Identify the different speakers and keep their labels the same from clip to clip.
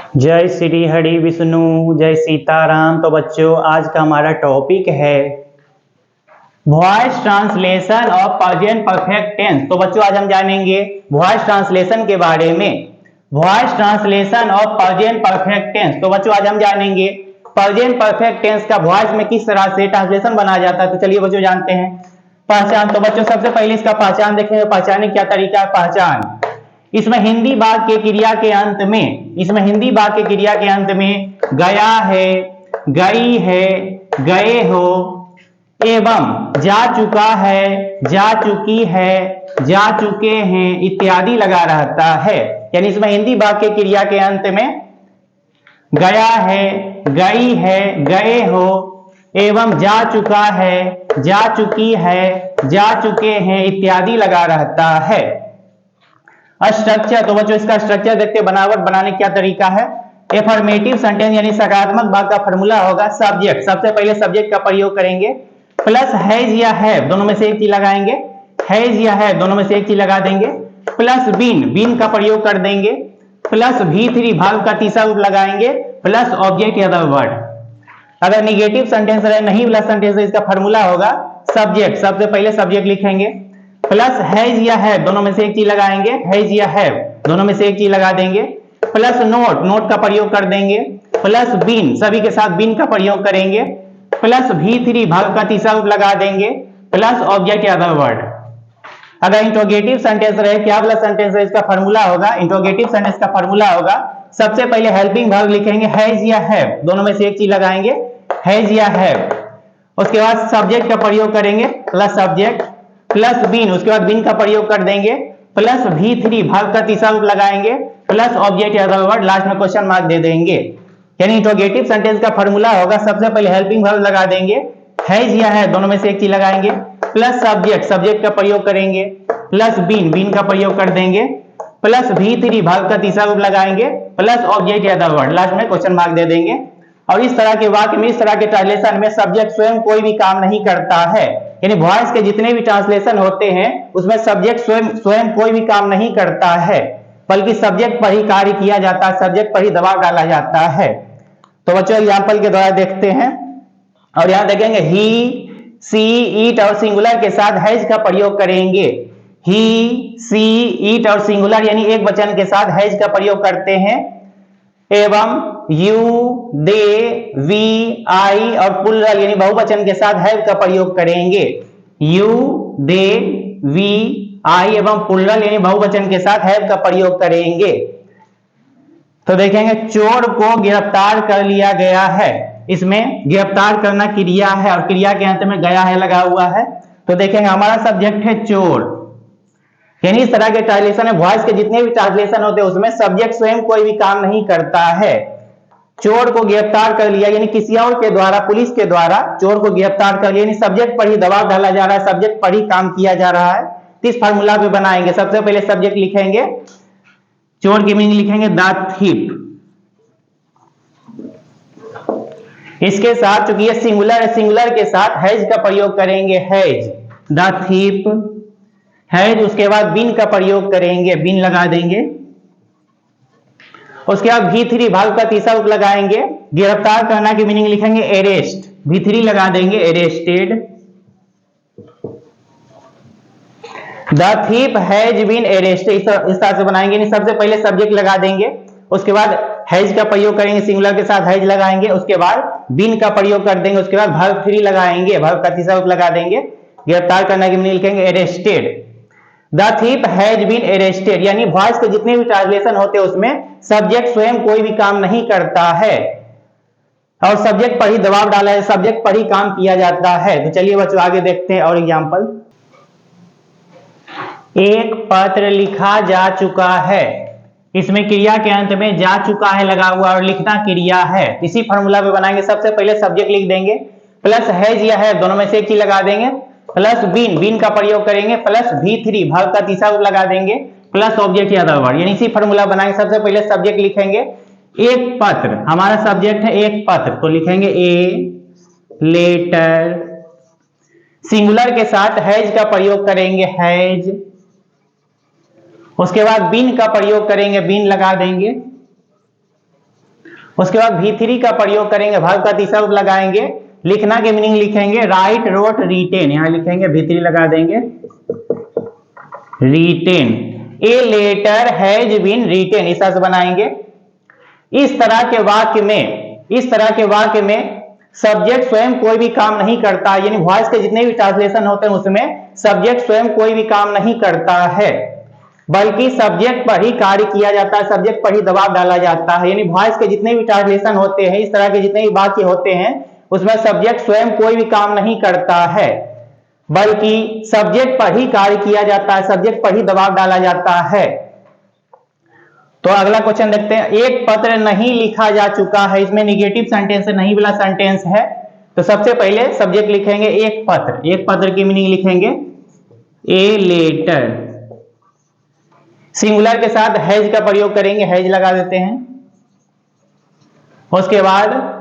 Speaker 1: जय श्री हरि विष्णु, जय सीताराम। तो बच्चों, आज का हमारा टॉपिक है voice translation of present perfect tense. तो बच्चों, आज हम जानेंगे वॉइस ट्रांसलेशन के बारे में। Voice translation of present perfect tense. तो बच्चों, आज हम जानेंगे प्रेजेंट परफेक्ट टेंस का वॉइस में किस तरह से ट्रांसलेशन बनाया जाता है। तो चलिए बच्चों, जानते हैं। पहचान। तो बच्चों, सबसे पहले इसका पहचान देखेंगे। पहचानने क्या तरीका है। पहचान, इसमें हिंदी वाक्य के क्रिया के अंत में, इसमें हिंदी वाक्य क्रिया के अंत में गया है, गई है, गए हो एवं जा चुका है, जा चुकी है, जा चुके हैं इत्यादि लगा रहता है। यानी इसमें हिंदी वाक्य क्रिया के अंत में गया है, गई है, गए हो एवं जा चुका है, जा चुकी है, जा चुके हैं इत्यादि लगा रहता है। स्ट्रक्चर। तो बच्चों, इसका स्ट्रक्चर देखते हैं। बनावट बनाने क्या तरीका है। एफर्मेटिव सेंटेंस यानी सकारात्मक वाक्य का फॉर्मूला होगा सब्जेक्ट। सबसे पहले सब्जेक्ट का प्रयोग करेंगे, प्लस हैज या हैव, दोनों में से एक चीज लगाएंगे। हैज या हैव, दोनों में से एक चीज लगा देंगे। प्लस बीन, बीन का प्रयोग कर देंगे। प्लस V3 भाग का तीसरा रूप लगाएंगे। प्लस ऑब्जेक्ट या वर्ड। अगर निगेटिव सेंटेंस रहे, नहीं वाला सेंटेंस, तो इसका फॉर्मूला होगा सब्जेक्ट। सबसे पहले सब्जेक्ट लिखेंगे। प्लस हैज या हैव, दोनों में से एक चीज लगाएंगे। हैज या हैव, दोनों में से एक चीज लगा देंगे। प्लस नोट, नोट का प्रयोग कर देंगे। प्लस बीन, सभी के साथ बीन का प्रयोग करेंगे। प्लस V3 भाग का तीसरा रूप लगा देंगे। प्लस ऑब्जेक्ट या अदर वर्ड। अगर इंट्रोगेटिव सेंटेंस रहे, क्या वाला सेंटेंस है, इसका फॉर्मूला होगा, इंट्रोगेटिव सेंटेंस का फॉर्मूला होगा, सबसे पहले हेल्पिंग वर्ब लिखेंगे हैज या हैव, दोनों में से एक चीज लगाएंगे। हैज या हैव, उसके बाद सब्जेक्ट का प्रयोग करेंगे। प्लस सब्जेक्ट, प्लस बीन, उसके बाद बीन का प्रयोग कर देंगे। प्लस V3 भाग का तीसरा रूप लगाएंगे। प्लस ऑब्जेक्ट या अदर वर्ड, लास्ट में क्वेश्चन मार्क दे देंगे। यानी इंट्रोगेटिव सेंटेंस का फॉर्मूला होगा, सबसे पहले हेल्पिंग वर्ब लगा देंगे। हैज या है, दोनों में से एक चीज लगाएंगे। प्लस सब्जेक्ट, सब्जेक्ट का प्रयोग करेंगे। प्लस बीन, बीन का प्रयोग कर देंगे। प्लस V3 भाग का तीसरा रूप लगाएंगे। प्लस ऑब्जेक्ट या अदर वर्ड, लास्ट में क्वेश्चन मार्क दे देंगे। और इस तरह के वाक्य में, इस तरह के ट्रांसलेशन में सब्जेक्ट स्वयं कोई भी काम नहीं करता है। यानी वॉइस के जितने भी ट्रांसलेशन होते हैं उसमें सब्जेक्ट स्वयं कोई भी काम नहीं करता है, बल्कि सब्जेक्ट पर ही कार्य किया जाता है, सब्जेक्ट पर ही दबाव डाला जाता है। तो बच्चों, एग्जाम्पल के द्वारा देखते हैं। और यहां देखेंगे ही, सी, ईट और सिंगुलर के साथ हैज का प्रयोग करेंगे। ही, सी, ईट और सिंगुलर यानी एक वचन के साथ हैज का प्रयोग करते हैं। एवं यू, दे, वी, आई और प्लुरल यानी बहुवचन के साथ हैव का प्रयोग करेंगे। यू, दे, वी, आई एवं प्लुरल यानी बहुवचन के साथ हैव का प्रयोग करेंगे। तो देखेंगे, चोर को गिरफ्तार कर लिया गया है। इसमें गिरफ्तार करना क्रिया है और क्रिया के अंत में गया है लगा हुआ है। तो देखेंगे, हमारा सब्जेक्ट है चोर। यानी इस तरह के ट्रांसलेशन है, वॉइस के जितने भी ट्रांसलेशन होते हैं उसमें सब्जेक्ट स्वयं कोई भी काम नहीं करता है। चोर को गिरफ्तार कर लिया यानी किसी और के द्वारा, पुलिस के द्वारा चोर को गिरफ्तार कर लिया, यानी सब्जेक्ट पर ही दबाव डाला जा रहा है, सब्जेक्ट पर ही काम किया जा रहा है। तो इस फार्मूला पे बनाएंगे। सबसे पहले सब्जेक्ट लिखेंगे, चोर की मीनिंग लिखेंगे द थीफ। इसके साथ चूंकि ये सिंगुलर है, सिंगुलर के साथ हैज का प्रयोग करेंगे। Has, the thief, has. उसके बाद बीन का प्रयोग करेंगे, बीन लगा देंगे। उसके बाद V3 भाग का तीसरा रूप लगाएंगे। गिरफ्तार करना की मीनिंग लिखेंगे अरेस्ट, V3 लगा देंगे, arrested. The thief has been arrested, इस तरह से बनाएंगे। सबसे पहले सब्जेक्ट लगा देंगे, उसके बाद हैज का प्रयोग करेंगे, सिंगुलर के साथ हैज लगाएंगे। उसके बाद बीन का प्रयोग कर देंगे, उसके बाद वर्ब 3 लगाएंगे, वर्ब का तीसरा रूप लगा देंगे। गिरफ्तार करना की मीनिंग लिखेंगे arrested. The thief has been arrested यानी वॉइस के जितने भी ट्रांसलेशन होते हैं उसमें सब्जेक्ट स्वयं कोई भी काम नहीं करता है और सब्जेक्ट पर ही दबाव डाला है, सब्जेक्ट पर ही काम किया जाता है। तो चलिए बच्चों, आगे देखते हैं और एग्जांपल। एक पत्र लिखा जा चुका है। इसमें क्रिया के अंत में जा चुका है लगा हुआ और लिखना क्रिया है। इसी फॉर्मूला पे बनाएंगे। सबसे पहले सब्जेक्ट लिख देंगे। प्लस हैज या है, दोनों में से एक चीज लगा देंगे। प्लस बीन, बीन का प्रयोग करेंगे। प्लस V3 भाग का तीसरा रूप लगा देंगे। प्लस ऑब्जेक्ट या अदर वर्ड, यानी इसी फॉर्मूला बनाएंगे। सबसे पहले सब्जेक्ट लिखेंगे एक पत्र, हमारा सब्जेक्ट है एक पत्र, तो लिखेंगे ए लेटर। सिंगुलर के साथ हैज का प्रयोग करेंगे, हैज। उसके बाद बीन का प्रयोग करेंगे, बीन लगा देंगे। उसके बाद V3 का प्रयोग करेंगे, वर्ब का तीसरा रूप लगाएंगे, लिखना के मीनिंग लिखेंगे राइट, रोट, रिटेन, यहां लिखेंगे V3 लगा देंगे, written, a letter has been written, इस तरह से बनाएंगे। इस तरह के वाक्य में सब्जेक्ट स्वयं कोई भी काम नहीं करता, यानी वॉइस के जितने भी ट्रांसलेशन होते हैं उसमें सब्जेक्ट स्वयं कोई भी काम नहीं करता है, बल्कि सब्जेक्ट पर ही कार्य किया जाता है, सब्जेक्ट पर ही दबाव डाला जाता है। यानी वॉइस के जितने भी ट्रांसलेशन होते हैं, इस तरह के जितने भी वाक्य होते हैं उसमें सब्जेक्ट स्वयं कोई भी काम नहीं करता है, बल्कि सब्जेक्ट पर ही कार्य किया जाता है, सब्जेक्ट पर ही दबाव डाला जाता है। तो अगला क्वेश्चन देखते हैं, एक पत्र नहीं लिखा जा चुका है, इसमें निगेटिव सेंटेंस है, नहीं वाला सेंटेंस है। तो सबसे पहले सब्जेक्ट लिखेंगे एक पत्र, एक पत्र की मीनिंग लिखेंगे ए लेटर, सिंगुलर के साथ हैज का प्रयोग करेंगे, हैज लगा देते हैं। उसके बाद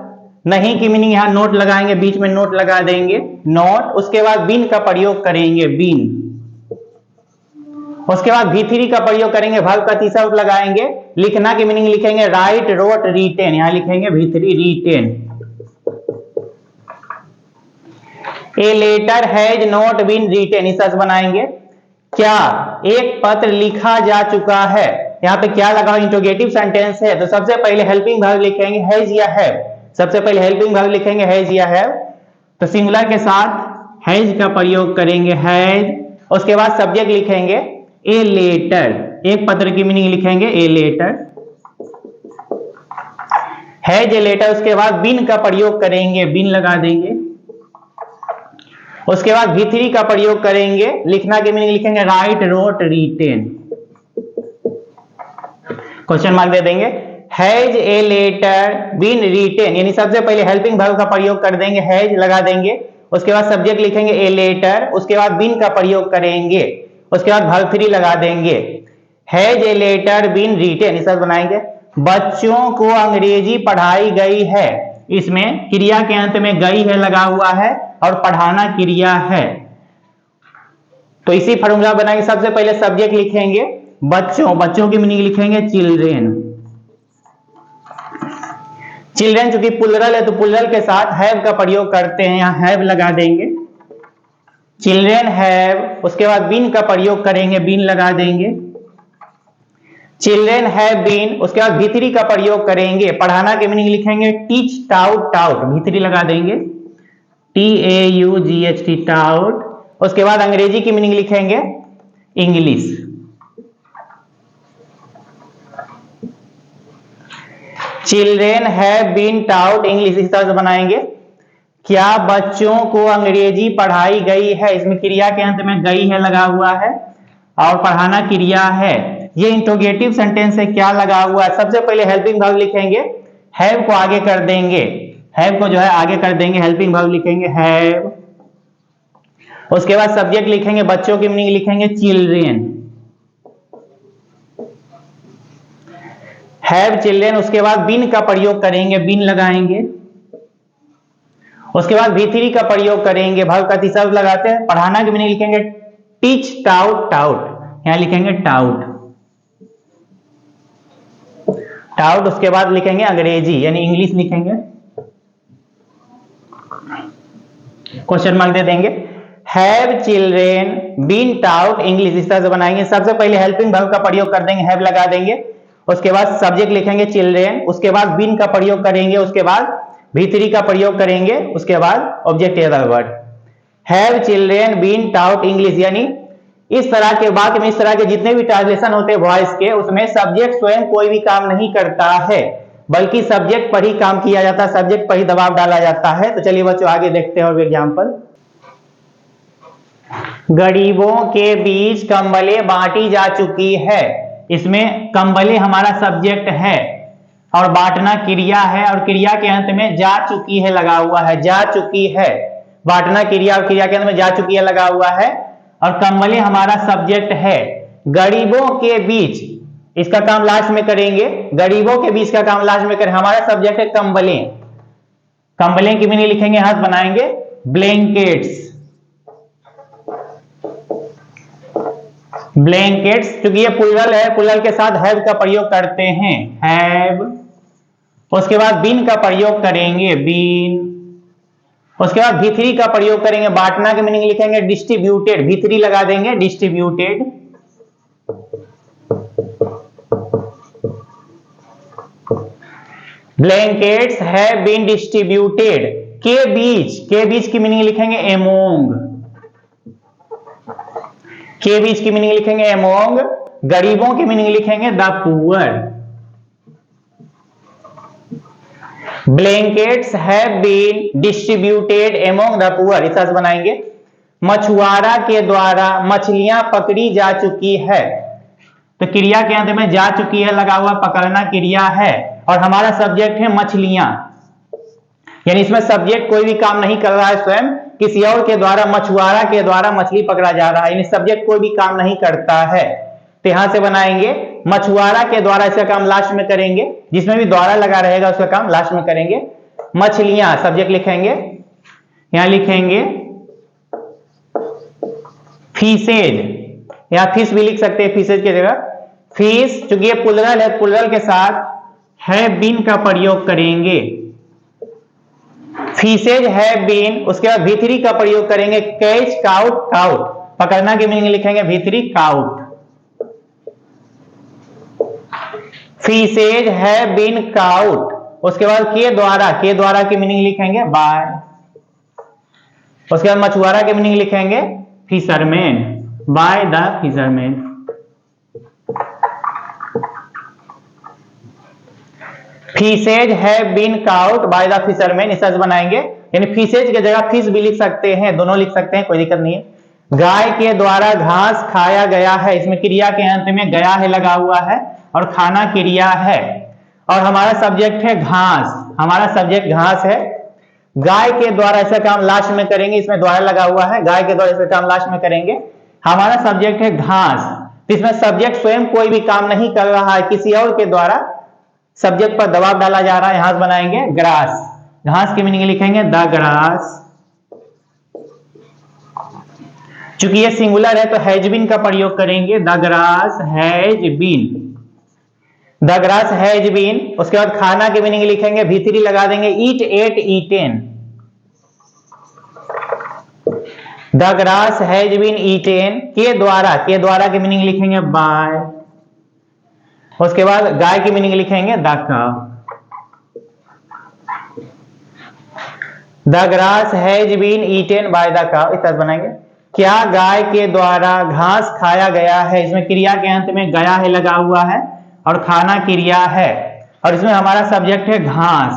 Speaker 1: नहीं की मीनिंग यहां नोट लगाएंगे, बीच में नोट लगा देंगे, नोट। उसके बाद बीन का प्रयोग करेंगे, बीन। उसके बाद V3 का प्रयोग करेंगे, वर्ब का तीसरा रूप लगाएंगे, लिखना की मीनिंग लिखेंगे राइट, रोट, रिटेन, यहां लिखेंगे V3 written. A letter has not been written, इस तरह से बनाएंगे। क्या एक पत्र लिखा जा चुका है, यहाँ पे क्या लगा, इंट्रोगेटिव सेंटेंस है, तो सबसे पहले हेल्पिंग वर्ब लिखेंगे हैज या हैव, सबसे पहले हेल्पिंग वर्ब लिखेंगे हैज या हैव। तो सिंगुलर के साथ हैज का प्रयोग करेंगे, हैज। उसके बाद सब्जेक्ट लिखेंगे ए लेटर, एक पत्र की मीनिंग लिखेंगे a letter, has a letter. उसके बाद बिन का प्रयोग करेंगे, बिन लगा देंगे। उसके बाद V3 का प्रयोग करेंगे, लिखना की मीनिंग लिखेंगे write, wrote, written, question mark दे देंगे। Has a letter been written, यानी सबसे पहले हेल्पिंग वर्ब का प्रयोग कर देंगे, हैज लगा देंगे। उसके बाद सब्जेक्ट लिखेंगे ए लेटर, उसके बाद बिन का प्रयोग करेंगे, उसके बाद वर्ब 3 लगा देंगे, has a letter been written, इस बनाएंगे। बच्चों को अंग्रेजी पढ़ाई गई है, इसमें क्रिया के अंत में गई है लगा हुआ है और पढ़ाना क्रिया है, तो इसी फॉर्मूला बनाएंगे। सबसे पहले सब्जेक्ट लिखेंगे बच्चों, बच्चों की मीनिंग लिखेंगे चिल्ड्रेन, चिल्ड्रेन चूंकि प्लुरल है तो प्लुरल के साथ हैव का प्रयोग करते हैं, यहां हैव लगा देंगे, चिल्ड्रेन हैव। उसके बाद बीन का प्रयोग करेंगे, बीन लगा देंगे, चिल्ड्रेन हैव बीन। उसके बाद V3 का प्रयोग करेंगे, पढ़ाना की मीनिंग लिखेंगे टीच, टाउट, टाउट, V3 लगा देंगे, TAUGHT, टाउट। उसके बाद अंग्रेजी की मीनिंग लिखेंगे English, children have been taught English, इस तरह से बनाएंगे। क्या बच्चों को अंग्रेजी पढ़ाई गई है, इसमें क्रिया के अंत में गई है लगा हुआ है और पढ़ाना क्रिया है। ये इंट्रोगेटिव सेंटेंस है, क्या लगा हुआ है। सबसे पहले हेल्पिंग वर्ब लिखेंगे, हैव को आगे कर देंगे, हैव को जो है आगे कर देंगे, हेल्पिंग वर्ब लिखेंगे हैव। उसके बाद सब्जेक्ट लिखेंगे, बच्चों की मीनिंग लिखेंगे चिल्ड्रेन, हैव चिल्ड्रेन। उसके बाद बिन का प्रयोग करेंगे, बिन लगाएंगे। उसके बाद V3 का प्रयोग करेंगे, वर्ब का तीसरा लगाते हैं, पढ़ाना की मीनिंग लिखेंगे टीच, टाउट, टाउट, यहां लिखेंगे टाउट, टाउट। उसके बाद लिखेंगे अंग्रेजी यानी इंग्लिश लिखेंगे, क्वेश्चन मार्क दे देंगे। Have children been taught English, इस तरह से बनाएंगे। सबसे पहले हेल्पिंग वर्ब का प्रयोग कर देंगे, हैव लगा देंगे। उसके बाद सब्जेक्ट लिखेंगे चिल्ड्रेन, उसके बाद बिन का प्रयोग करेंगे, उसके बाद V3 का प्रयोग करेंगे, उसके बाद object word. Have children been taught English, यानी इस तरह के वाक्य में, इस तरह के जितने भी ट्रांसलेशन होते हैं वॉइस के, उसमें सब्जेक्ट स्वयं कोई भी काम नहीं करता है, बल्कि सब्जेक्ट पर ही काम किया जाता है, सब्जेक्ट पर ही दबाव डाला जाता है। तो चलिए बच्चों आगे देखते हैं और एग्जाम्पल। गरीबों के बीच कंबलें बांटी जा चुकी है, इसमें कंबलें हमारा सब्जेक्ट है और बांटना क्रिया है, और क्रिया के अंत में जा चुकी है लगा हुआ है, जा चुकी है। बांटना क्रिया और क्रिया के अंत में जा चुकी है लगा हुआ है, और कंबलें हमारा सब्जेक्ट है। गरीबों के बीच, इसका काम लास्ट में करेंगे, गरीबों के बीच का काम लास्ट में करें, हमारा सब्जेक्ट है कंबलें। कंबलें की मीनिंग लिखेंगे, हाथ बनाएंगे ब्लैंकेट्स, ब्लैंकेट्स। क्योंकि ये प्लुरल है, प्लुरल के साथ हैव का प्रयोग करते हैं, हैव। उसके बाद बीन का प्रयोग करेंगे बीन। उसके बाद V3 का प्रयोग करेंगे, बांटना की मीनिंग लिखेंगे डिस्ट्रीब्यूटेड, V3 लगा देंगे distributed. Blankets have been distributed, के बीच की मीनिंग लिखेंगे एमोंग, के बीच की मीनिंग लिखेंगे एमोंग। गरीबों की मीनिंग लिखेंगे the poor. Blankets have been distributed among the poor, इस तरह से बनाएंगे। मछुआरा के द्वारा मछलियां पकड़ी जा चुकी है, तो क्रिया के अंत में जा चुकी है लगा हुआ, पकड़ना क्रिया है, और हमारा सब्जेक्ट है मछलियां, यानी इसमें सब्जेक्ट कोई भी काम नहीं कर रहा है, स्वयं किसी और के द्वारा, मछुआरा के द्वारा मछली पकड़ा जा रहा है, यानी सब्जेक्ट कोई भी काम नहीं करता है। तो यहां से बनाएंगे मछुआरा के द्वारा, इसका काम लास्ट में करेंगे, जिसमें भी द्वारा लगा रहेगा उसका काम लास्ट में करेंगे। मछलियां सब्जेक्ट लिखेंगे, यहां लिखेंगे फिशेज, या फिश भी लिख सकते हैं फिशेज की जगह। फिश, चूंकि ये प्लुरल है, प्लुरल के साथ हैव बीन का प्रयोग करेंगे। फिशेज हैव बीन, उसके बाद V3 का प्रयोग करेंगे कैच काउट, काउट पकड़ना की मीनिंग लिखेंगे V3 caught. Fishes have been caught, उसके बाद के द्वारा की मीनिंग लिखेंगे बाय। उसके बाद मछुआरा की मीनिंग लिखेंगे fisherman, by the fisherman. Fishes have been caught by the fisherman, इस तरह से बनाएंगे, यानी फिशेज की जगह फिश भी लिख सकते हैं, दोनों लिख सकते हैं, कोई दिक्कत नहीं है। गाय के द्वारा घास खाया गया है, इसमें क्रिया के अंत में गया है लगा हुआ है, और खाना क्रिया है, और हमारा सब्जेक्ट है घास, हमारा सब्जेक्ट घास है। गाय के द्वारा ऐसा काम लास्ट में करेंगे, इसमें द्वारा लगा हुआ है, गाय के द्वारा ऐसा काम लास्ट में करेंगे, हमारा सब्जेक्ट है घास। इसमें सब्जेक्ट स्वयं कोई भी काम नहीं कर रहा है, किसी और के द्वारा सब्जेक्ट पर दबाव डाला जा रहा है, यहां से बनाएंगे ग्रास, घास की मीनिंग लिखेंगे द ग्रास। चूंकि ये सिंगुलर है तो हैज बीन का प्रयोग करेंगे, the grass has been, the grass has been. उसके बाद खाना की मीनिंग लिखेंगे V3 लगा देंगे eat, ate, eaten, the grass has been eaten. के द्वारा की मीनिंग लिखेंगे बाय। उसके बाद गाय की मीनिंग लिखेंगे the cow. The grass has been eaten by the cow, इस तरह बनाएंगे। क्या गाय के द्वारा घास खाया गया है, इसमें क्रिया के अंत में गया है लगा हुआ है, और खाना क्रिया है, और इसमें हमारा सब्जेक्ट है घास।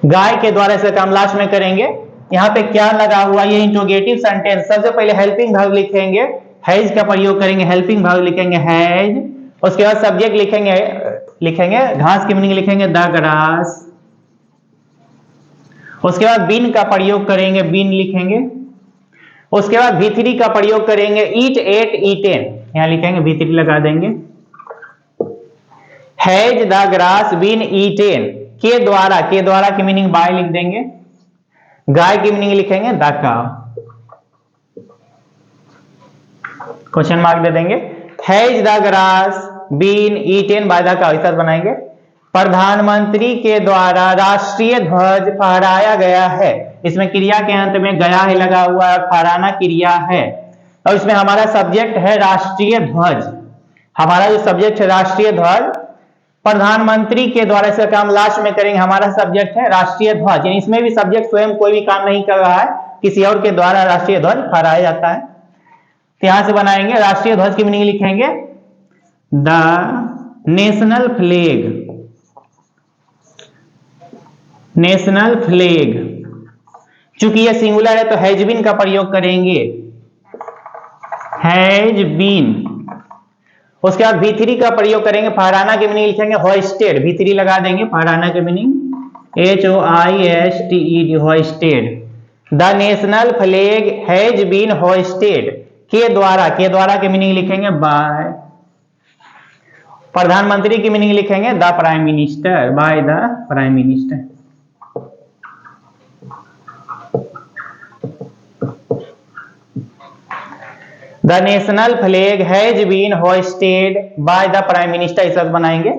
Speaker 1: गाय के द्वारा इसका काम लास्ट में करेंगे। यहाँ पे क्या लगा हुआ, ये इंट्रोगेटिव सेंटेंस, सबसे पहले हेल्पिंग वर्ब लिखेंगे, हैज का प्रयोग करेंगे, हेल्पिंग वर्ब लिखेंगे हैज। उसके बाद सब्जेक्ट लिखेंगे घास की मीनिंग लिखेंगे द ग्रास। उसके बाद बीन का प्रयोग करेंगे, बीन लिखेंगे। उसके बाद V3 का प्रयोग करेंगे ईट, एट, ईटेन, यहां लिखेंगे V3 लगा देंगे। Has the grass been eaten, के द्वारा की मीनिंग बाय लिख देंगे, गाय की मीनिंग लिखेंगे द काउ, क्वेश्चन मार्क दे देंगे। Has the grass been eaten by the cow, इस तरह बनाएंगे। प्रधानमंत्री के द्वारा राष्ट्रीय ध्वज फहराया गया है, इसमें क्रिया के अंत में गया है लगा हुआ है, फहराना क्रिया है, और इसमें हमारा सब्जेक्ट है राष्ट्रीय ध्वज, हमारा जो सब्जेक्ट है राष्ट्रीय ध्वज। प्रधानमंत्री के द्वारा इसका काम लास्ट में करेंगे, हमारा सब्जेक्ट है राष्ट्रीय ध्वज, यानी इसमें भी सब्जेक्ट स्वयं कोई भी काम नहीं कर रहा है, किसी और के द्वारा राष्ट्रीय ध्वज फहराया जाता है। तो यहां से बनाएंगे राष्ट्रीय ध्वज की मीनिंग लिखेंगे the national flag, national flag. चूंकि यह सिंगुलर है तो हैज बीन का प्रयोग करेंगे, हैज बीन। उसके बाद V3 का प्रयोग करेंगे, फहराना की मीनिंग लिखेंगे होइस्टेड, V3 लगा देंगे, फहराना की meaning HOISTED, hoisted. The national flag has been hoisted, के द्वारा की मीनिंग लिखेंगे बाय। प्रधानमंत्री की मीनिंग लिखेंगे the prime minister, by the prime minister. The national flag has been hoisted by the prime minister, इस बनाएंगे।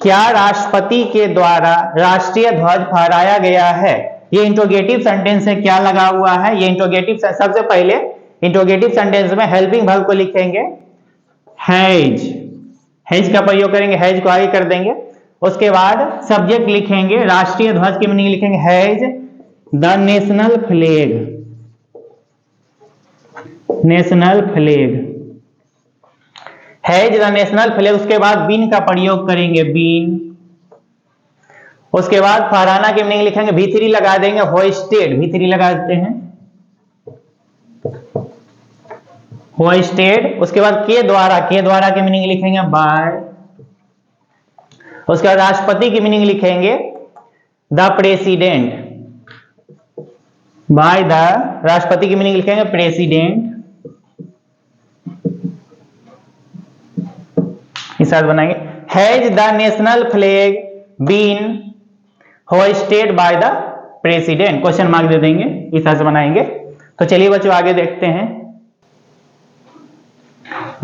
Speaker 1: क्या राष्ट्रपति के द्वारा राष्ट्रीय ध्वज फहराया गया है? ये इंट्रोगेटिव सेंटेंस है, क्या लगा हुआ है? ये इंट्रोगेटिव। सबसे पहले इंट्रोगेटिव सेंटेंस में हेल्पिंग वर्ब को लिखेंगे हैज, हैज का प्रयोग करेंगे, हैज को आगे कर देंगे। उसके बाद सब्जेक्ट लिखेंगे, राष्ट्रीय ध्वज की मीनिंग लिखेंगे has the national flag, national flag, has the national flag. उसके बाद बीन का प्रयोग करेंगे, बीन। उसके बाद फहराना की मीनिंग लिखेंगे, V3 लगा देंगे, होइस्टेड, V3 लगा देते हैं, होइस्टेड। उसके बाद के द्वारा, के द्वारा की मीनिंग लिखेंगे बाय। उसके बाद राष्ट्रपति की मीनिंग लिखेंगे द प्रेसिडेंट, बाय द, राष्ट्रपति की मीनिंग लिखेंगे प्रेसिडेंट। इस साथ बनाएंगे has the national flag been hoisted by the president, question mark दे देंगे, इस तरह से बनाएंगे। तो चलिए बच्चों आगे देखते हैं।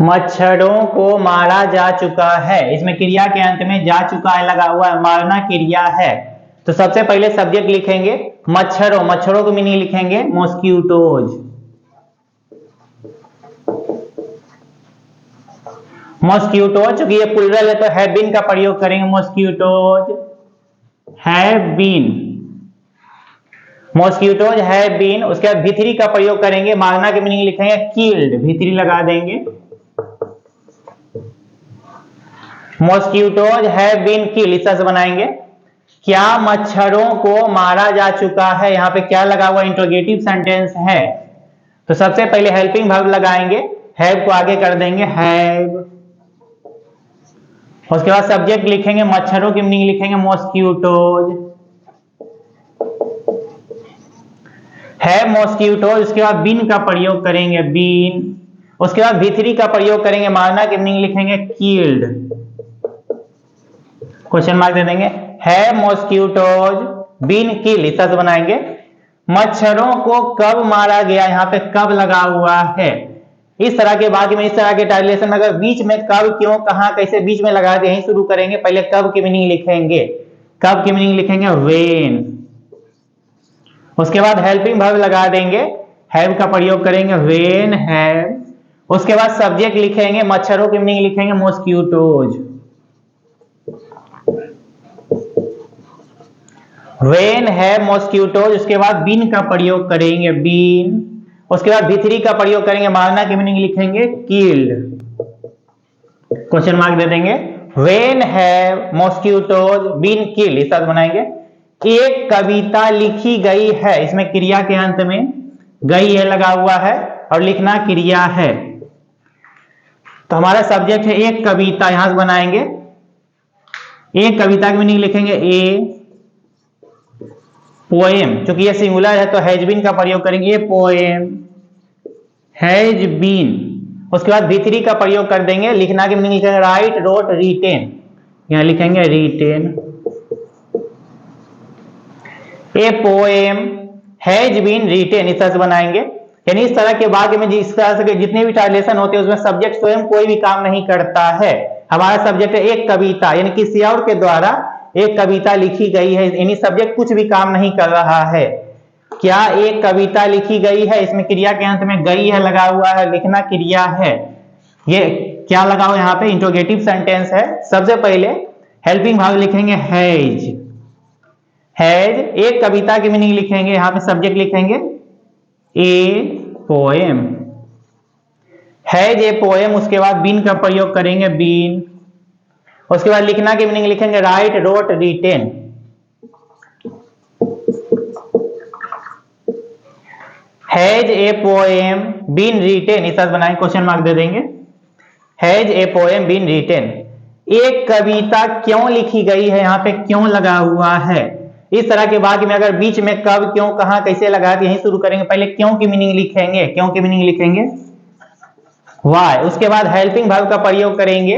Speaker 1: मच्छरों को मारा जा चुका है, इसमें क्रिया के अंत में जा चुका है लगा हुआ है, मारना क्रिया है। तो सबसे पहले सब्जेक्ट लिखेंगे मच्छरों, मच्छरों को मीनिंग लिखेंगे मॉस्किटोज, मॉस्किटोज। चूंकि ये प्लूरल है तो हैव बीन का प्रयोग करेंगे, mosquitoes have been, mosquitoes have been. उसके बाद V3 का प्रयोग करेंगे, मारना की मीनिंग लिखेंगे किल्ड, V3 लगा देंगे, मॉस्किटोज हैव बीन किल्ड, इस तरह से बनाएंगे। क्या मच्छरों को मारा जा चुका है, यहां पे क्या लगा हुआ, इंट्रोगेटिव सेंटेंस है। तो सबसे पहले हेल्पिंग वर्ब लगाएंगे, हैव को आगे कर देंगे हैव। उसके बाद सब्जेक्ट लिखेंगे, मच्छरों की मीनिंग लिखेंगे मॉस्किटोज हैव मॉस्किटोज। उसके बाद बीन का प्रयोग करेंगे, बीन। उसके बाद V3 का प्रयोग करेंगे, मारना की मीनिंग लिखेंगे किल्ड, क्वेश्चन मार्क दे देंगे हैव मॉस्किटोज बीन किल्ड, इस तरह से बनाएंगे। मच्छरों को कब मारा गया, यहाँ पे कब लगा हुआ है। इस तरह के बाद में इस तरह के ट्रांसलेशन अगर बीच में कब, क्यों, कहां, कैसे बीच में लगा दे, यहीं शुरू करेंगे। पहले कब की मीनिंग लिखेंगे, कब की मीनिंग लिखेंगे व्हेन। उसके बाद हेल्पिंग वर्ब लगा देंगे, हैव का प्रयोग करेंगे व्हेन हैव। उसके बाद सब्जेक्ट लिखेंगे, मच्छरों की मीनिंग लिखेंगे मॉस्किटोज व्हेन हैव मॉस्किटोज। उसके बाद बीन का प्रयोग करेंगे, बीन। उसके बाद V3 का प्रयोग करेंगे, मारना की मीनिंग लिखेंगे किल्ड, क्वेश्चन मार्क दे देंगे when have mosquitoes been killed, इस तरह बनाएंगे। एक कविता लिखी गई है, इसमें क्रिया के अंत में गई है लगा हुआ है और लिखना क्रिया है। तो हमारा सब्जेक्ट है एक कविता, यहां से बनाएंगे एक कविता की मीनिंग लिखेंगे ए पोएम, क्योंकि ये सिंगुलर है तो हैज बीन का प्रयोग करेंगे, ए पोएम हैज बीन। उसके बाद V3 का प्रयोग कर देंगे, लिखना की मीनिंग लिखेंगे राइट रोट रिटेन, यहां लिखेंगे written. A poem has been written, इस तरह से बनाएंगे। यानी इस तरह के वाक्य में जिस तरह से जितने भी ट्रांसलेशन होते हैं उसमें सब्जेक्ट स्वयं कोई भी काम नहीं करता है। हमारा सब्जेक्ट है एक कविता, यानी किसी और के द्वारा एक कविता लिखी गई है, यानी सब्जेक्ट कुछ भी काम नहीं कर रहा है। क्या एक कविता लिखी गई है, इसमें क्रिया के अंत में गई है लगा हुआ है, लिखना क्रिया है। ये क्या लगा हुआ यहाँ पे, इंट्रोगेटिव सेंटेंस है। सबसे पहले हेल्पिंग वर्ब लिखेंगे हैज, हैज। एक कविता की मीनिंग लिखेंगे, यहाँ पे सब्जेक्ट लिखेंगे ए पोएम हैज ए पोएम। उसके बाद बीन का प्रयोग करेंगे, बीन। उसके बाद लिखना की मीनिंग लिखेंगे write wrote written. Has a poem been written, इस तरह बनाएंगे, क्वेश्चन मार्क दे देंगे has a poem been written. एक कविता क्यों लिखी गई है, यहाँ पे क्यों लगा हुआ है। इस तरह के वाक्य में अगर बीच में कब, क्यों, कहां, कैसे लगा के यहीं शुरू करेंगे। पहले क्यों की मीनिंग लिखेंगे, क्यों की मीनिंग लिखेंगे वाई। उसके बाद हेल्पिंग वर्ब का प्रयोग करेंगे,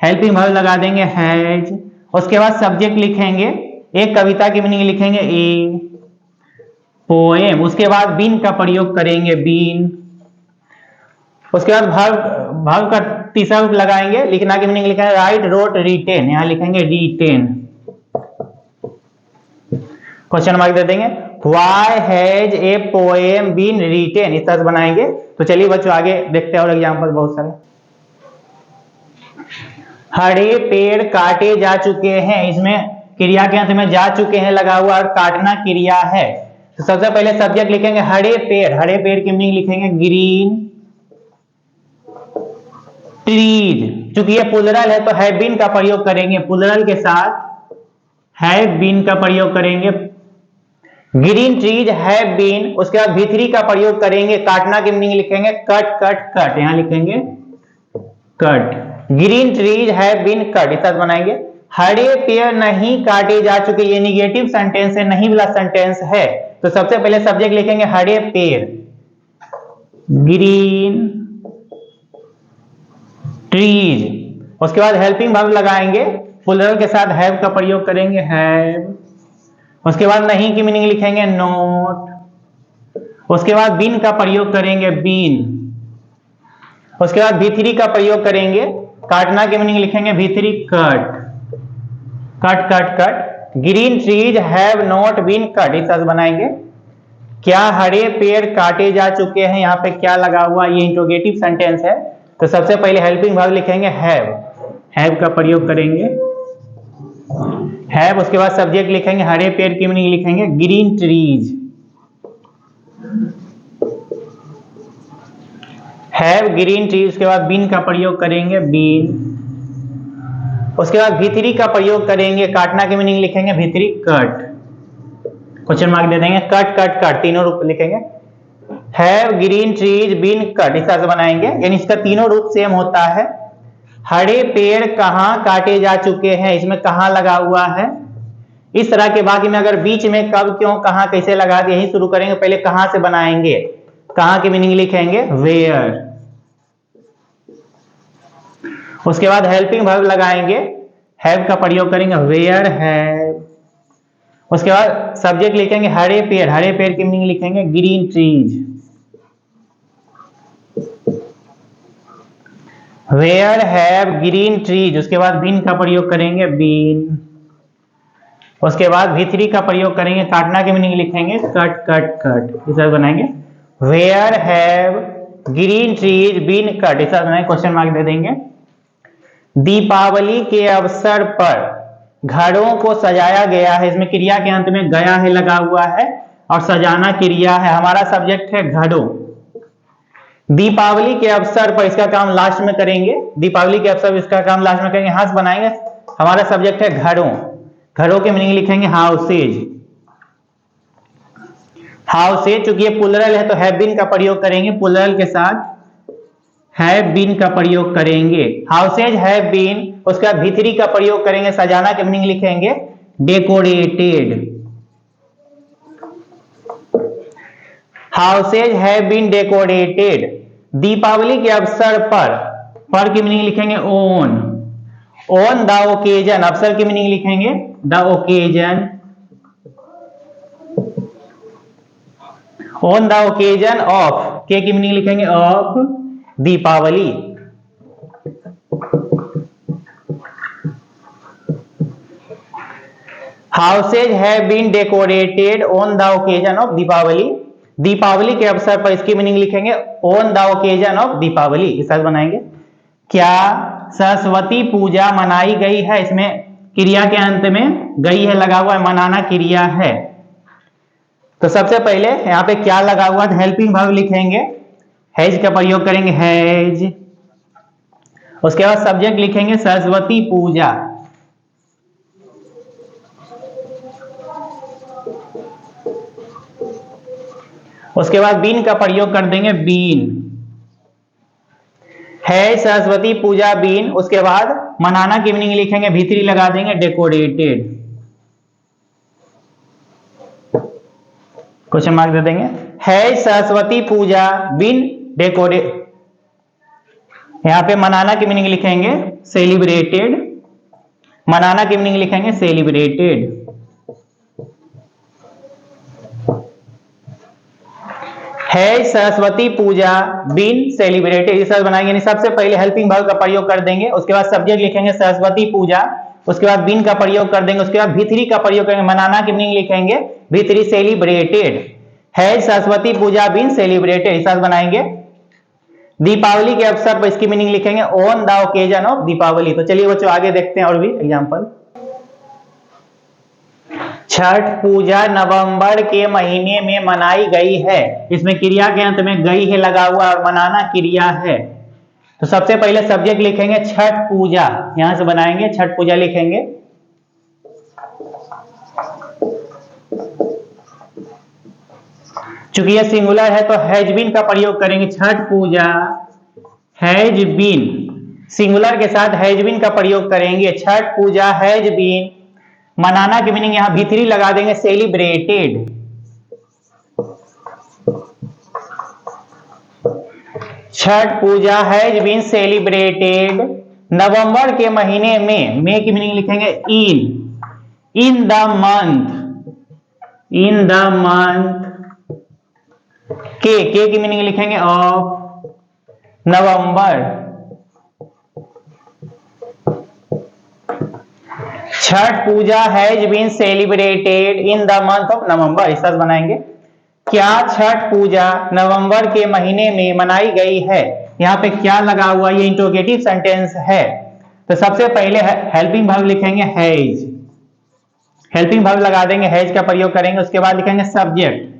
Speaker 1: हेल्पिंग वर्ब लगा देंगे हैज। उसके बाद सब्जेक्ट लिखेंगे, एक कविता की मीनिंग लिखेंगे ए पोएम। उसके बाद बीन का प्रयोग करेंगे, बीन। उसके बाद वर्ब का तीसरा रूप लगाएंगे, लिखना की मीनिंग लिखेंगे राइट, रोट, रिटेन, यहां लिखेंगे रिटेन। क्वेश्चन मार्क दे देंगे। Why has a poem been written, इस तरह से बनाएंगे। तो चलिए बच्चों आगे देखते हैं और एग्जांपल बहुत सारे। हरे पेड़ काटे जा चुके हैं, इसमें क्रिया के अंत में जा चुके हैं लगा हुआ और काटना क्रिया है। तो सबसे पहले सब्जेक्ट लिखेंगे हरे पेड़, हरे पेड़ की मीनिंग लिखेंगे ग्रीन ट्रीज। चूंकि ये प्लुरल है तो हैव बीन का प्रयोग करेंगे, प्लुरल के साथ हैव बीन का प्रयोग करेंगे। ग्रीन ट्रीज हैव बीन, उसके बाद भी3 का प्रयोग करेंगे, काटना की मीनिंग लिखेंगे कट कट कट, यहां लिखेंगे cut. Green trees have been cut, इस तरह बनाएंगे। हरे पेड़ नहीं काटे जा चुके, ये निगेटिव सेंटेंस है, नहीं वाला सेंटेंस है। तो सबसे पहले सब्जेक्ट लिखेंगे हरे पेड़ ग्रीन ट्रीज, उसके बाद हेल्पिंग वर्ब लगाएंगे, प्लुरल के साथ हैव का प्रयोग करेंगे हैव, उसके बाद नहीं की मीनिंग लिखेंगे नोट, उसके बाद बीन का प्रयोग करेंगे बीन, उसके बाद भी3 का प्रयोग करेंगे, काटना की मीनिंग लिखेंगे भी3 cut cut cut cut. Green trees have not been cut, इस तरह बनाएंगे। क्या हरे पेड़ काटे जा चुके हैं, यहाँ पे क्या लगा हुआ, ये इंट्रोगेटिव सेंटेंस है। तो सबसे पहले हेल्पिंग वर्ब लिखेंगे हैव का प्रयोग करेंगे हैव, उसके बाद सब्जेक्ट लिखेंगे हरे पेड़ की मीनिंग लिखेंगे green trees, have green trees, उसके बाद बीन का प्रयोग करेंगे बीन, उसके बाद भी3 का प्रयोग करेंगे, काटना की मीनिंग लिखेंगे भी3 कट। क्वेश्चन मार्क दे देंगे कट कट कट, तीनों रूप लिखेंगे। Have green trees been cut, इस तरह से बनाएंगे, यानी इसका तीनों रूप सेम होता है। हरे पेड़ कहां काटे जा चुके हैं, इसमें कहां लगा हुआ है। इस तरह के बाकी में अगर बीच में कब क्यों कहां कैसे लगा दिए, यही शुरू करेंगे। पहले कहां से बनाएंगे, कहां की मीनिंग लिखेंगे वेयर, उसके बाद हेल्पिंग वर्ब लगाएंगे, हैव का प्रयोग करेंगे वेयर हैव, उसके बाद सब्जेक्ट लिखेंगे हरे पेड़ की मीनिंग लिखेंगे green trees, where have green trees, उसके बाद बीन का प्रयोग करेंगे बीन, उसके बाद भी3 का प्रयोग करेंगे, काटना की मीनिंग लिखेंगे कट कट कट, इस तरह बनाएंगे। Where have green trees been cut, इस तरह बनाएंगे। क्वेश्चन मार्क दे देंगे। दीपावली के अवसर पर घरों को सजाया गया है, इसमें क्रिया के अंत में गया है लगा हुआ है और सजाना क्रिया है, हमारा सब्जेक्ट है घरों। दीपावली के अवसर पर इसका काम लास्ट में करेंगे, दीपावली के अवसर पर इसका काम लास्ट में करेंगे, हाथ बनाएंगे, हमारा सब्जेक्ट है घरों, घरों की मीनिंग लिखेंगे हाउसेज, हाउसेज, चूंकि ये प्लुरल है तो हैव बीन का प्रयोग करेंगे, प्लुरल के साथ हैव बीन का प्रयोग करेंगे, हाउसेज हैव बीन, उसके बाद भी3 का प्रयोग करेंगे, सजाना की मीनिंग लिखेंगे decorated, houses have been decorated. Deepawali के अवसर पर की मीनिंग लिखेंगे ऑन द ओकेजन, अवसर की मीनिंग लिखेंगे the occasion, on the occasion of, के की मीनिंग लिखेंगे of Deepawali. Houses have been decorated on the occasion of Deepawali, Deepawali के अवसर पर इसकी मीनिंग लिखेंगे on the occasion of Deepawali, इस तरह बनाएंगे। क्या सरस्वती पूजा मनाई गई है, इसमें क्रिया के अंत में गई है लगा हुआ है, मनाना क्रिया है। तो सबसे पहले यहाँ पे क्या लगा हुआ है, हेल्पिंग वर्ब लिखेंगे, हैज का प्रयोग करेंगे हैज, उसके बाद सब्जेक्ट लिखेंगे सरस्वती पूजा, उसके बाद बीन का प्रयोग कर देंगे बीन, है सरस्वती पूजा बीन, उसके बाद मनाना की मीनिंग लिखेंगे भी3 लगा देंगे डेकोरेटेड। क्वेश्चन मार्क दे देंगे। है सरस्वती पूजा बीन डेकोरेट, यहां पे मनाना की मीनिंग लिखेंगे सेलिब्रेटेड, मनाना की मीनिंग लिखेंगे सेलिब्रेटेड। है सरस्वती पूजा बीन सेलिब्रेटेड, इस बनाएंगे। यानी सबसे पहले हेल्पिंग वर्ब का प्रयोग कर देंगे, उसके बाद सब्जेक्ट लिखेंगे सरस्वती पूजा, उसके बाद बीन का प्रयोग कर देंगे, उसके बाद भित्री का प्रयोग करेंगे, मनाना की मीनिंग लिखेंगे भित्री सेलिब्रेटेड। है सरस्वती पूजा बीन सेलिब्रेटेड, इस बनाएंगे। दीपावली के अवसर पर इसकी मीनिंग लिखेंगे on the occasion of Deepawali. तो चलिए बच्चों आगे देखते हैं और भी एग्जांपल। छठ पूजा नवंबर के महीने में मनाई गई है, इसमें क्रिया के अंत में गई है लगा हुआ और मनाना क्रिया है। तो सबसे पहले सब्जेक्ट लिखेंगे छठ पूजा, यहां से बनाएंगे छठ पूजा लिखेंगे। चूंकि यह सिंगुलर है तो हैज बीन का प्रयोग करेंगे, Chhath Puja has been, singular के साथ हैज बीन का प्रयोग करेंगे, छठ पूजा हैज बीन। मनाना की मीनिंग यहां भीतरी लगा देंगे celebrated. Chhath Puja has been celebrated नवंबर के महीने में, मे की मीनिंग लिखेंगे in the month, in the month के की मीनिंग लिखेंगे of November. Chhath Puja has been celebrated in the month of November, इस तरह बनाएंगे। क्या छठ पूजा नवंबर के महीने में मनाई गई है, यहां पे क्या लगा हुआ, ये इंट्रोगेटिव सेंटेंस है। तो सबसे पहले हेल्पिंग वर्ब लिखेंगे हैज, हेल्पिंग वर्ब लगा देंगे, हैज का प्रयोग करेंगे, उसके बाद लिखेंगे सब्जेक्ट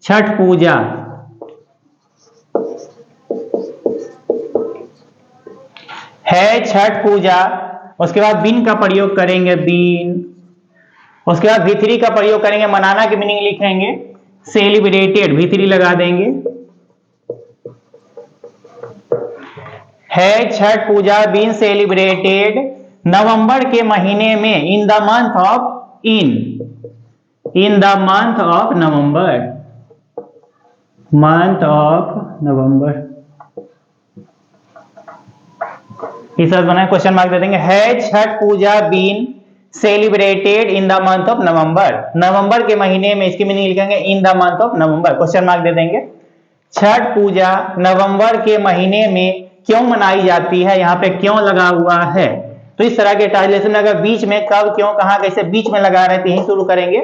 Speaker 1: छठ पूजा, है छठ पूजा, उसके बाद बीन का प्रयोग करेंगे बीन, उसके बाद भित्री का प्रयोग करेंगे, मनाना की मीनिंग लिखेंगे सेलिब्रेटेड, भित्री लगा देंगे। है छठ पूजा बीन सेलिब्रेटेड नवंबर के महीने में in the month of in the month of November, month of November, इस तरह बनाए क्वेश्चन मार्क दे देंगे। है Chhath Puja been celebrated in the month of November, नवंबर के महीने में इसकी मीनिंग लिखेंगे in the month of November, question mark दे देंगे। छठ पूजा नवंबर के महीने में क्यों मनाई जाती है, यहाँ पे क्यों लगा हुआ है। तो इस तरह के ट्रांसलेशन अगर बीच में कब क्यों कहां कैसे बीच में लगा रहे थे, यही शुरू करेंगे।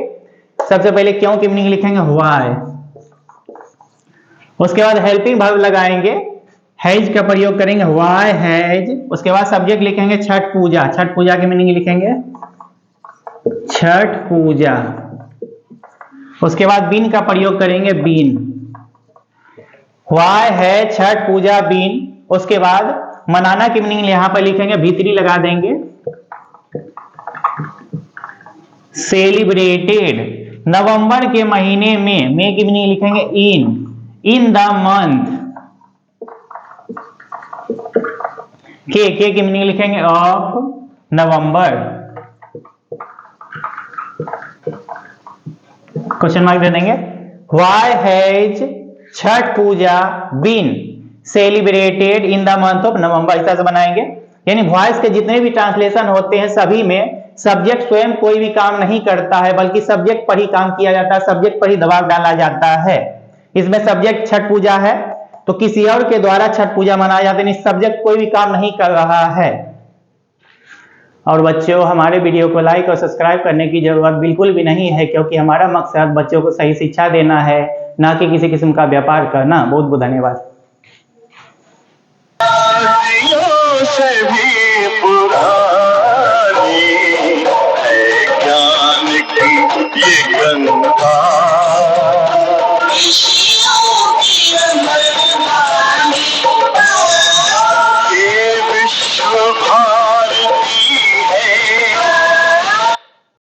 Speaker 1: सबसे पहले क्यों की मीनिंग लिखेंगे व्हाई, उसके बाद हेल्पिंग वर्ब लगाएंगे, हैज का प्रयोग करेंगे व्हाई हैज, उसके बाद सब्जेक्ट लिखेंगे छठ पूजा, छठ पूजा की मीनिंग लिखेंगे छठ पूजा, उसके बाद बीन का प्रयोग करेंगे बीन, व्हाई है छठ पूजा बीन, उसके बाद मनाना की मीनिंग यहां पर लिखेंगे भीतरी लगा देंगे सेलिब्रेटेड नवंबर के महीने में, मे की मीनिंग लिखेंगे इन द मंथ, के की मीनिंग लिखेंगे ऑफ नवंबर, क्वेश्चन मार्क दे देंगे। Why has Chhath Puja been celebrated in the month of November, इस तरह से बनाएंगे। यानी वॉइस के जितने भी ट्रांसलेशन होते हैं सभी में सब्जेक्ट स्वयं कोई भी काम नहीं करता है, बल्कि सब्जेक्ट पर ही काम किया जाता है, सब्जेक्ट पर ही दबाव डाला जाता है। इसमें सब्जेक्ट छठ पूजा है तो किसी और के द्वारा छठ पूजा मनाया जाता है, सब्जेक्ट कोई भी काम नहीं कर रहा है। और बच्चों हमारे वीडियो को लाइक और सब्सक्राइब करने की जरूरत बिल्कुल भी नहीं है, क्योंकि हमारा मकसद बच्चों को सही शिक्षा देना है, ना कि किसी किस्म का व्यापार करना। बहुत बहुत धन्यवाद। से भी पुरानी है ज्ञान की ये गंगा।